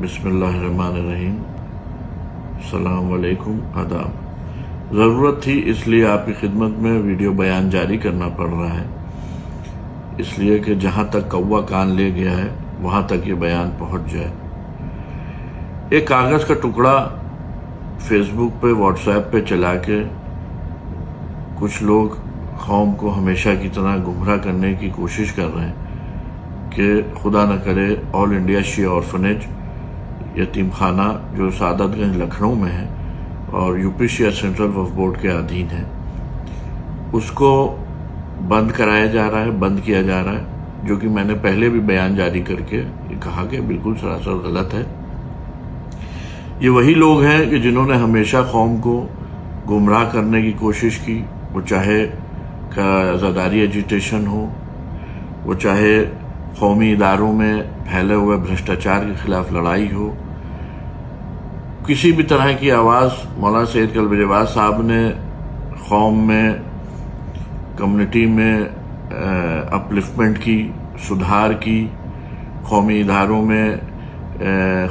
بسم اللہ الرحمن الرحیم، السلام علیکم، آداب۔ ضرورت تھی اس لیے آپ کی خدمت میں ویڈیو بیان جاری کرنا پڑ رہا ہے، اس لیے کہ جہاں تک کوا کان لے گیا ہے وہاں تک یہ بیان پہنچ جائے۔ ایک کاغذ کا ٹکڑا فیس بک پہ، واٹس ایپ پہ چلا کے کچھ لوگ قوم کو ہمیشہ کی طرح گمراہ کرنے کی کوشش کر رہے ہیں کہ خدا نہ کرے آل انڈیا شیعہ آرفنیج یتیم خانہ جو سعادت گنج لکھنؤ میں ہے اور یو پی شیعہ سینٹرل وقف بورڈ کے ادھین ہے، اس کو بند کرایا جا رہا ہے، بند کیا جا رہا ہے، جو کہ میں نے پہلے بھی بیان جاری کر کے کہا کہ بالکل سراسر غلط ہے۔ یہ وہی لوگ ہیں کہ جنہوں نے ہمیشہ قوم کو گمراہ کرنے کی کوشش کی، وہ چاہے عزاداری ایجیٹیشن ہو، وہ چاہے قومی اداروں میں پھیلے ہوئے بھرشٹاچار کے خلاف لڑائی ہو، کسی بھی طرح کی آواز مولانا سید کلبریواز صاحب نے قوم میں، کمیونٹی میں اپلفٹمنٹ کی، سدھار کی، قومی اداروں میں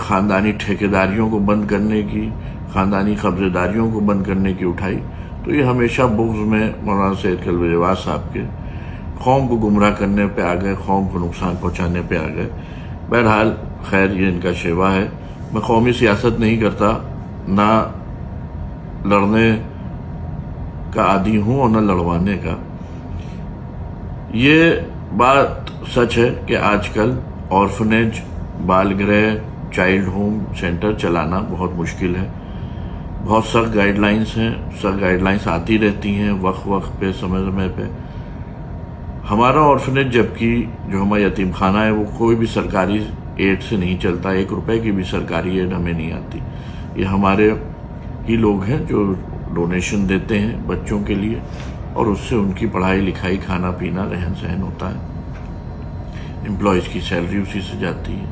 خاندانی ٹھیکیداریوں کو بند کرنے کی، خاندانی قبضے داریوں کو بند کرنے کی اٹھائی، تو یہ ہمیشہ بغض میں مولانا سید کلبریواز صاحب کے قوم کو گمراہ کرنے پہ آ گئے، قوم کو نقصان پہنچانے پہ آ گئے۔ بہرحال خیر، یہ ان کا شیوا ہے۔ میں قومی سیاست نہیں کرتا، نہ لڑنے کا عادی ہوں اور نہ لڑوانے کا۔ یہ بات سچ ہے کہ آج کل آرفنیج، بال گرہ، چائلڈ ہوم سینٹر چلانا بہت مشکل ہے۔ بہت سخت گائیڈ لائنز ہیں، سخت گائیڈ لائنز آتی رہتی ہیں وقت پہ، سمے پہ۔ ہمارا آرفنیج جبکہ جو ہمارا یتیم خانہ ہے وہ کوئی بھی سرکاری ایڈ سے نہیں چلتا، 1 روپے کی بھی سرکاری ایڈ ہمیں نہیں آتی۔ یہ ہمارے ہی لوگ ہیں جو ڈونیشن دیتے ہیں بچوں کے لیے، اور اس سے ان کی پڑھائی لکھائی، کھانا پینا، رہن سہن ہوتا ہے، امپلائیز کی سیلری اسی سے جاتی ہے۔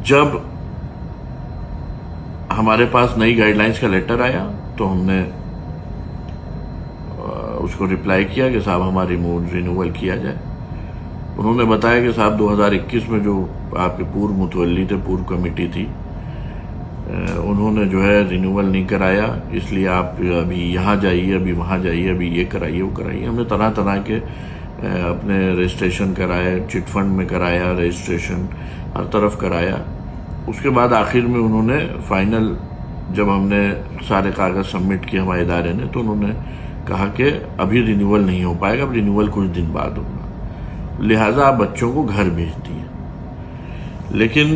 جب ہمارے پاس نئی گائیڈ لائنز کا لیٹر آیا تو ہم نے اس کو رپلائی کیا کہ صاحب ہماری رینیول کیا جائے۔ انہوں نے بتایا کہ صاحب 2021 میں جو آپ کے پورو متولی تھے، پورو کمیٹی تھی، انہوں نے جو ہے رینیول نہیں کرایا، اس لیے آپ ابھی یہاں جائیے، ابھی وہاں جائیے، ابھی یہ کرائیے، وہ کرائیے۔ ہم نے طرح طرح کے اپنے رجسٹریشن کرائے، چٹ فنڈ میں کرایا رجسٹریشن، ہر طرف کرایا۔ اس کے بعد آخر میں انہوں نے فائنل، جب ہم نے سارے کاغذ سبمٹ کیے ہمارے ادارے نے، تو انہوں نے کہا کہ ابھی رینیول نہیں ہو پائے گا، اب رینیول کچھ دن بعد ہوگا، لہٰذا آپ بچوں کو گھر بھیج دیے۔ لیکن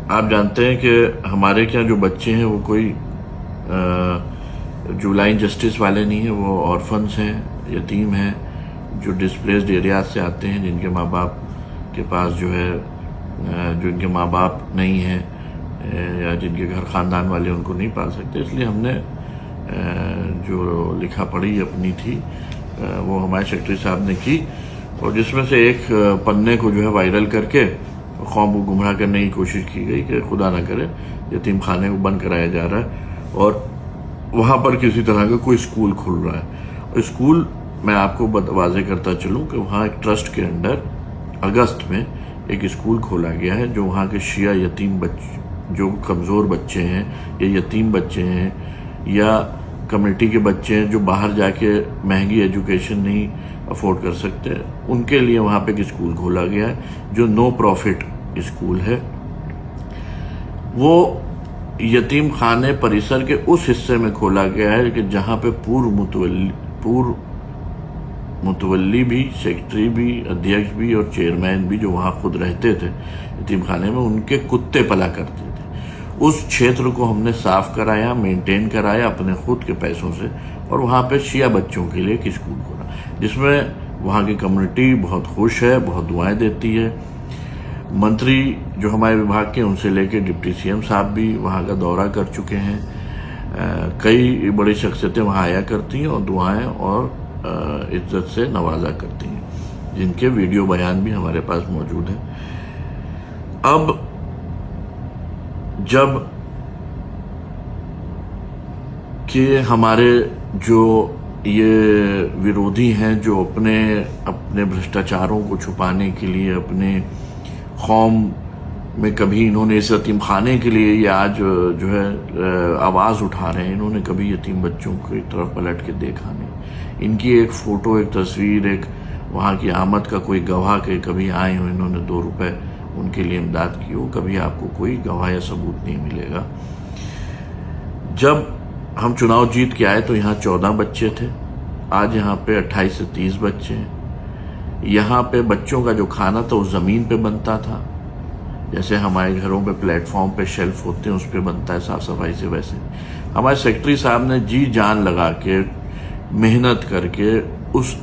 آپ جانتے ہیں کہ ہمارے کیا جو بچے ہیں وہ کوئی جو لائن جسٹس والے نہیں ہیں، وہ آرفنز ہیں، یتیم ہیں، جو ڈسپلیسڈ ایریاز سے آتے ہیں، جن کے ماں باپ کے پاس جو ہے، جو ان کے ماں باپ نہیں ہیں یا جن کے گھر خاندان والے ان کو نہیں پال سکتے۔ اس لیے ہم نے جو لکھا پڑھی اپنی تھی وہ ہمارے سیکرٹری صاحب نے کی، اور جس میں سے ایک پنے کو جو ہے وائرل کر کے قوم کو گمراہ کرنے کی کوشش کی گئی کہ خدا نہ کرے یتیم خانے کو بند کرایا جا رہا ہے اور وہاں پر کسی طرح کا کوئی اسکول کھل رہا ہے۔ اور اسکول میں آپ کو واضح کرتا چلوں کہ وہاں ایک ٹرسٹ کے انڈر اگست میں ایک اسکول کھولا گیا ہے، جو وہاں کے شیعہ یتیم بچے، جو کمزور بچے ہیں یا یتیم بچے ہیں یا کمیونٹی کے بچے ہیں جو باہر جا کے مہنگی ایجوکیشن نہیں افورڈ کر سکتے، ان کے لیے وہاں پہ ایک اسکول کھولا گیا ہے جو نو پروفٹ اسکول ہے۔ وہ یتیم خانے پریسر کے اس حصے میں کھولا گیا ہے کہ جہاں پہ پورو متولی بھی، سیکرٹری بھی، ادھیکش بھی اور چیئرمین بھی، جو وہاں خود رہتے تھے یتیم خانے میں، ان کے کتے پلا کرتے تھے۔ اس چھیتر کو ہم نے صاف کرایا، مینٹین کرایا اپنے خود کے پیسوں سے، اور وہاں پہ شیعہ بچوں کے لیے ایک اسکول کھولا، جس میں وہاں کی کمیونٹی بہت خوش ہے، بہت دعائیں دیتی ہے۔ منتری جو ہمارے وبھاگ کے، ان سے لے کے ڈپٹی سی ایم صاحب بھی وہاں کا دورہ کر چکے ہیں۔ کئی بڑی شخصیتیں وہاں آیا کرتی ہیں اور دعائیں اور عزت سے نوازا کرتی ہیں، جن کے ویڈیو بیان بھی ہمارے پاس موجود ہیں۔ اب جب کہ ہمارے جو یہ ویرودھی ہیں، جو اپنے بھرشٹاچاروں کو چھپانے کے لیے، اپنے قوم میں کبھی انہوں نے اس یتیم خانے کے لیے یہ آج جو ہے آواز اٹھا رہے ہیں، انہوں نے کبھی یتیم بچوں کی طرف پلٹ کے دیکھا نہیں۔ ان کی ایک فوٹو، ایک تصویر، ایک وہاں کی آمد کا کوئی گواہ کہ کبھی آئے ہوں انہوں نے 2 روپے ان کے لیے امداد کی ہو، کبھی آپ کو کوئی گواہ یا ثبوت نہیں ملے گا۔ جب ہم چناؤ جیت کے آئے تو یہاں 14 بچے تھے، آج یہاں پہ 28 سے 30 بچے ہیں۔ یہاں پہ بچوں کا جو کھانا تھا وہ زمین پہ بنتا تھا، جیسے ہمارے گھروں پہ پلیٹ فارم پہ شیلف ہوتے ہیں اس پہ بنتا ہے صاف صفائی سے، ویسے ہمارے سیکرٹری صاحب نے جی جان لگا کے محنت کر کے اس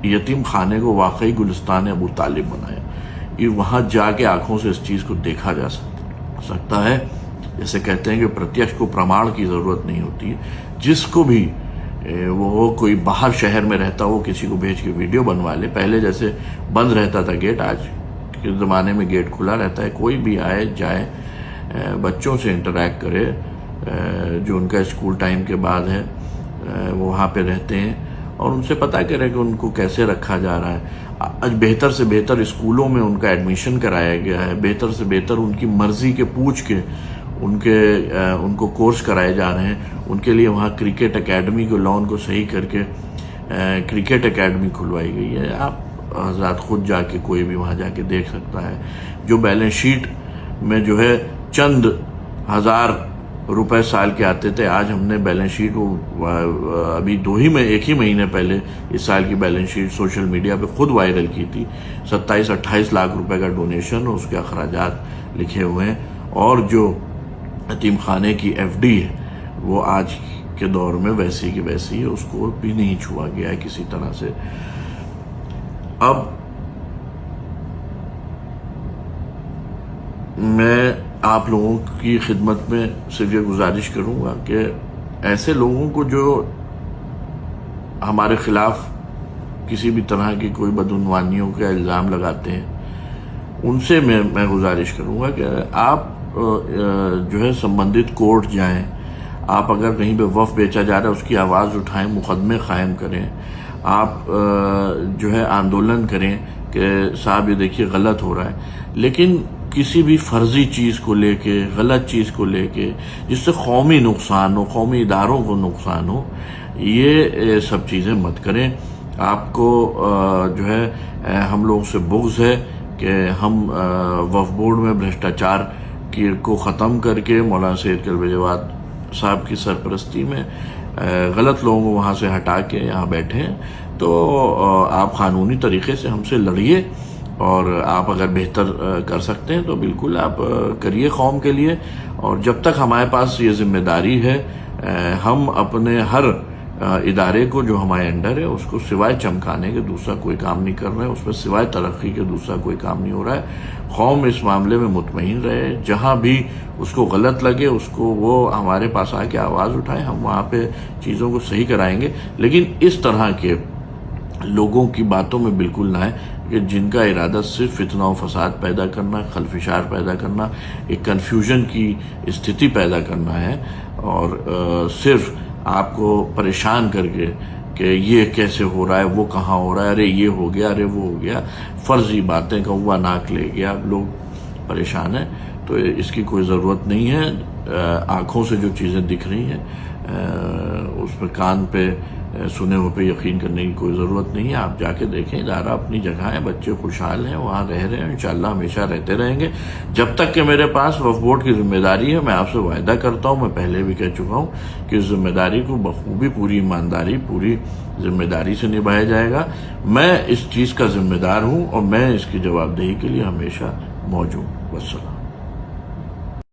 یتیم خانے کو واقعی گلستان ابو طالب بنایا۔ یہ وہاں جا کے آنکھوں سے اس چیز کو دیکھا جا سکتا ہے۔ جیسے کہتے ہیں کہ پرتیکش کو پرماڑ کی ضرورت نہیں ہوتی ہے، جس کو بھی وہ کوئی باہر شہر میں رہتا وہ کسی کو بھیج کے ویڈیو بنوا لے۔ پہلے جیسے بند رہتا تھا گیٹ، آج کے زمانے میں گیٹ کھلا رہتا ہے، کوئی بھی آئے جائے، بچوں سے انٹریکٹ کرے، جو ان کا اسکول ٹائم کے بعد ہے وہ وہاں پہ رہتے ہیں، اور ان سے پتہ کرے کہ ان کو کیسے رکھا جا رہا ہے۔ آج بہتر سے بہتر اسکولوں میں ان کا ایڈمیشن کرایا گیا ہے، بہتر سے بہتر ان کی مرضی کے پوچھ کے ان کو کورس کرائے جا رہے ہیں۔ ان کے لیے وہاں کرکٹ اکیڈمی کو لون کو صحیح کر کے کرکٹ اکیڈمی کھلوائی گئی ہے۔ آپ حضرات خود جا کے کوئی بھی وہاں جا کے دیکھ سکتا ہے۔ جو بیلنس شیٹ میں جو ہے چند ہزار روپے سال کے آتے تھے، آج ہم نے بیلنس شیٹ ابھی ایک ہی مہینے پہلے اس سال کی بیلنس شیٹ سوشل میڈیا پہ خود وائرل کی تھی۔ 27-28 لاکھ روپے کا ڈونیشن، اس کے اخراجات لکھے ہوئے ہیں، اور جو یتیم خانے کی FD ہے وہ آج کے دور میں ویسی کی ویسی ہے، اس کو بھی نہیں چھوا گیا ہے کسی طرح سے۔ اب میں آپ لوگوں کی خدمت میں صرف یہ گزارش کروں گا کہ ایسے لوگوں کو جو ہمارے خلاف کسی بھی طرح کی کوئی بدعنوانیوں کا الزام لگاتے ہیں، ان سے میں گزارش کروں گا کہ آپ جو ہے سمبندھت کورٹ جائیں، آپ اگر کہیں پہ وقف بیچا جا رہا ہے اس کی آواز اٹھائیں، مقدمے قائم کریں، آپ جو ہے آندولن کریں کہ صاحب یہ دیکھیے غلط ہو رہا ہے۔ لیکن کسی بھی فرضی چیز کو لے کے، غلط چیز کو لے کے، جس سے قومی نقصان ہو، قومی اداروں کو نقصان ہو، یہ سب چیزیں مت کریں۔ آپ کو جو ہے ہم لوگوں سے بغض ہے کہ ہم وقف بورڈ میں بھرشٹاچار کو ختم کر کے مولانا سید کلب جواد صاحب کی سرپرستی میں غلط لوگوں کو وہاں سے ہٹا کے یہاں بیٹھے ہیں، تو آپ قانونی طریقے سے ہم سے لڑیے، اور آپ اگر بہتر کر سکتے ہیں تو بالکل آپ کریے قوم کے لیے۔ اور جب تک ہمارے پاس یہ ذمہ داری ہے، ہم اپنے ہر ادارے کو جو ہمارے انڈر ہے اس کو سوائے چمکانے کے دوسرا کوئی کام نہیں کر رہے ہیں، اس میں سوائے ترقی کے دوسرا کوئی کام نہیں ہو رہا ہے۔ قوم اس معاملے میں مطمئن رہے، جہاں بھی اس کو غلط لگے اس کو وہ ہمارے پاس آ کے آواز اٹھائے، ہم وہاں پہ چیزوں کو صحیح کرائیں گے۔ لیکن اس طرح کے لوگوں کی باتوں میں بالکل نہ ہے کہ جن کا ارادہ صرف فتنہ و فساد پیدا کرنا، خلفشار پیدا کرنا، ایک کنفیوژن کی استھتی پیدا کرنا ہے، اور صرف آپ کو پریشان کر کے کہ یہ کیسے ہو رہا ہے، وہ کہاں ہو رہا ہے، ارے یہ ہو گیا، ارے وہ ہو گیا، فرضی باتیں کوا ناک لے گیا، لوگ پریشان ہیں۔ تو اس کی کوئی ضرورت نہیں ہے۔ آنکھوں سے جو چیزیں دکھ رہی ہیں اس پہ کان پہ سنے ہوئے پہ یقین کرنے کی کوئی ضرورت نہیں ہے۔ آپ جا کے دیکھیں، ادارہ اپنی جگہ ہے، بچے خوشحال ہیں، وہاں رہ رہے ہیں، انشاءاللہ ہمیشہ رہتے رہیں گے جب تک کہ میرے پاس وقف بورڈ کی ذمہ داری ہے۔ میں آپ سے وعدہ کرتا ہوں، میں پہلے بھی کہہ چکا ہوں کہ اس ذمہ داری کو بخوبی، پوری ایمانداری، پوری ذمہ داری سے نبھایا جائے گا۔ میں اس چیز کا ذمہ دار ہوں اور میں اس کی جواب دہی کے لیے ہمیشہ موجود ہوں۔ والسلام۔